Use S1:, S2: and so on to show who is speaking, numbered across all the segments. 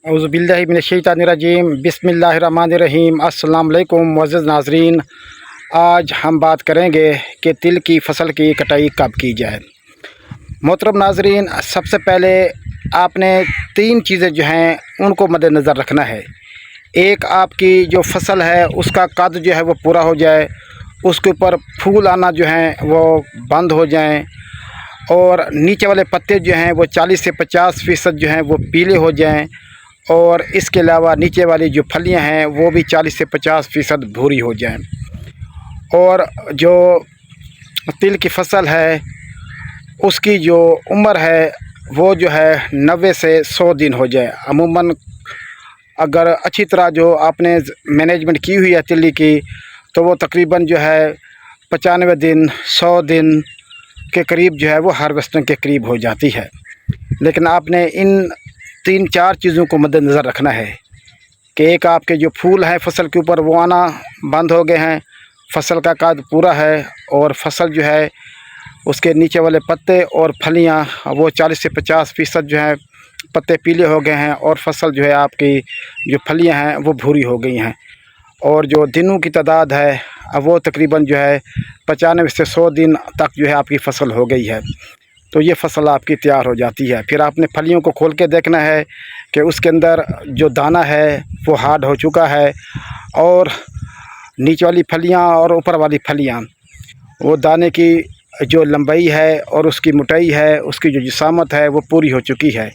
S1: औज़ुबिल्लाहिमिनश्शैतानिर्रजीम बिस्मिल्लाहिर्रहमानिर्रहीम। अस्सलाम वालेकुम मुअज़्ज़ज़ नाज़रीन, आज हम बात करेंगे कि तिल की फ़सल की कटाई कब की जाए। मोहतरम नाज़रीन, सबसे पहले आपने तीन चीज़ें जो हैं उनको मद्देनज़र रखना है। एक, आपकी जो फ़सल है उसका कद जो है वो पूरा हो जाए, उसके ऊपर फूल आना जो हैं वो बंद हो जाएं, और नीचे वाले पत्ते जो हैं वो 40 से 50% जो हैं वो पीले हो जाएं, और इसके अलावा नीचे वाली जो फलियां हैं वो भी 40 से 50% भूरी हो जाएं। और जो तिल की फ़सल है उसकी जो उम्र है वो जो है 90 से 100 दिन हो जाए। अमूमन अगर अच्छी तरह जो आपने मैनेजमेंट की हुई है तिल्ली की, तो वो तकरीबन जो है 95 दिन 100 दिन के करीब जो है वो हार्वेस्टिंग के करीब हो जाती है। लेकिन आपने इन 3-4 चीज़ों को मद्देनज़र रखना है कि एक, आपके जो फूल हैं फ़सल के ऊपर वो आना बंद हो गए हैं, फ़सल का कद पूरा है, और फ़सल जो है उसके नीचे वाले पत्ते और फलियां वो 40 से 50% जो हैं पत्ते पीले हो गए हैं, और फ़सल जो है आपकी जो फलियां हैं वो भूरी हो गई हैं, और जो दिनों की तादाद है वो तकरीबन जो है 95 से 100 दिन तक जो है आपकी फ़सल हो गई है। तो ये फ़सल आपकी तैयार हो जाती है। फिर आपने फलियों को खोल के देखना है कि उसके अंदर जो दाना है वो हार्ड हो चुका है, और नीचे वाली फलियां और ऊपर वाली फलियां, वो दाने की जो लंबाई है और उसकी मोटाई है, उसकी जो जिसामत है वो पूरी हो चुकी है।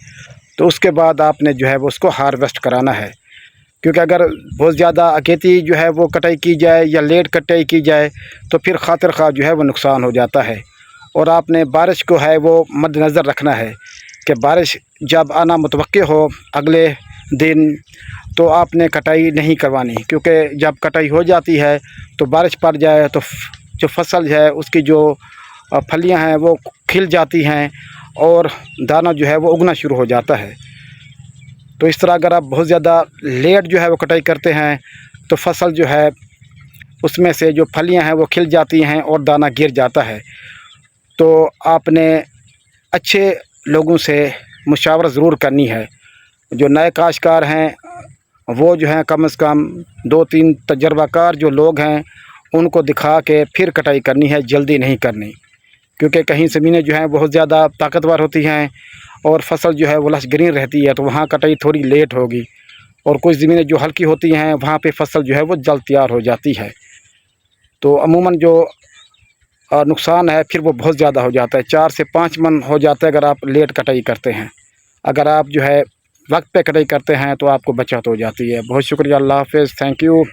S1: तो उसके बाद आपने जो है वो उसको हार्वेस्ट कराना है, क्योंकि अगर बहुत ज़्यादा अगेती जो है वो कटाई की जाए या लेट कटाई की जाए तो फिर खातिर खा जो है वो नुकसान हो जाता है। और आपने बारिश को है वो मद्देनज़र रखना है कि बारिश जब आना मुतवक्के हो अगले दिन, तो आपने कटाई नहीं करवानी, क्योंकि जब कटाई हो जाती है तो बारिश पड़ जाए तो जो फ़सल है उसकी जो फलियां हैं वो खिल जाती हैं, और दाना जो है वो उगना शुरू हो जाता है। तो इस तरह अगर आप बहुत ज़्यादा लेट जो है वो कटाई करते हैं तो फ़सल जो है उसमें से जो फलियां हैं वो खिल जाती हैं और दाना गिर जाता है। तो आपने अच्छे लोगों से मुशावरा ज़रूर करनी है। जो नए काश्तकार हैं वो जो हैं कम से कम 2-3 तजर्बाकार जो लोग हैं उनको दिखा के फिर कटाई करनी है, जल्दी नहीं करनी, क्योंकि कहीं ज़मीनें जो हैं बहुत ज़्यादा ताकतवर होती हैं और फ़सल जो है वो लश ग्रीन रहती है, तो वहाँ कटाई थोड़ी लेट होगी। और कुछ ज़मीनें जो हल्की होती हैं वहाँ पे फ़सल जो है वो जल्द तैयार हो जाती है। तो अमूमन जो नुकसान है फिर वो बहुत ज़्यादा हो जाता है, 4 से 5 मन हो जाता है अगर आप लेट कटाई करते हैं। अगर आप जो है वक्त पे कटाई करते हैं तो आपको बचत हो जाती है। बहुत शुक्रिया, अल्लाह हाफ़िज़, थैंक यू।